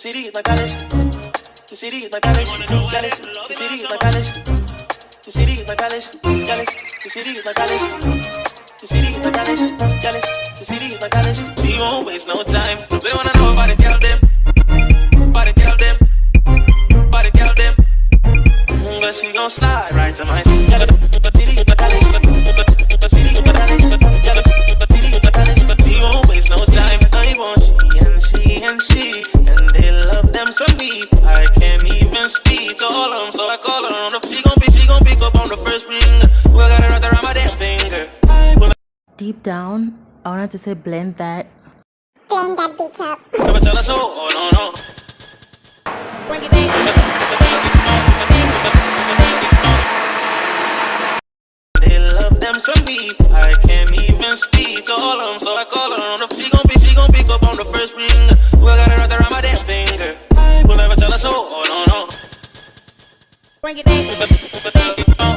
city is my palace. The city is my palace. Jealous. The city is my palace. The city is my palace. Jealous. The city is my palace. The city is my palace. Jealous. The city is my palace. We won't waste no time. They wanna know about it, tell them. About it, tell them. About it, tell them. But she gon' slide right to my city is my palace. The city is my palace. Jealous. The city is my palace. We won't waste no time. I want she and she, and they love them some me. I can't even speak to all of them, so I call her on the. She gon' pick up on the first ring. We got it right around my damn finger. Deep down, I wanted to say blend that. Blend that beat up. Never tell us so, oh no no. When you bang, they love them some me. I can't even speak to all of them, so I call her on the. She gon' pick up on the first ring. We got it right around my damn finger. I will never tell us so, oh no no. when you bang.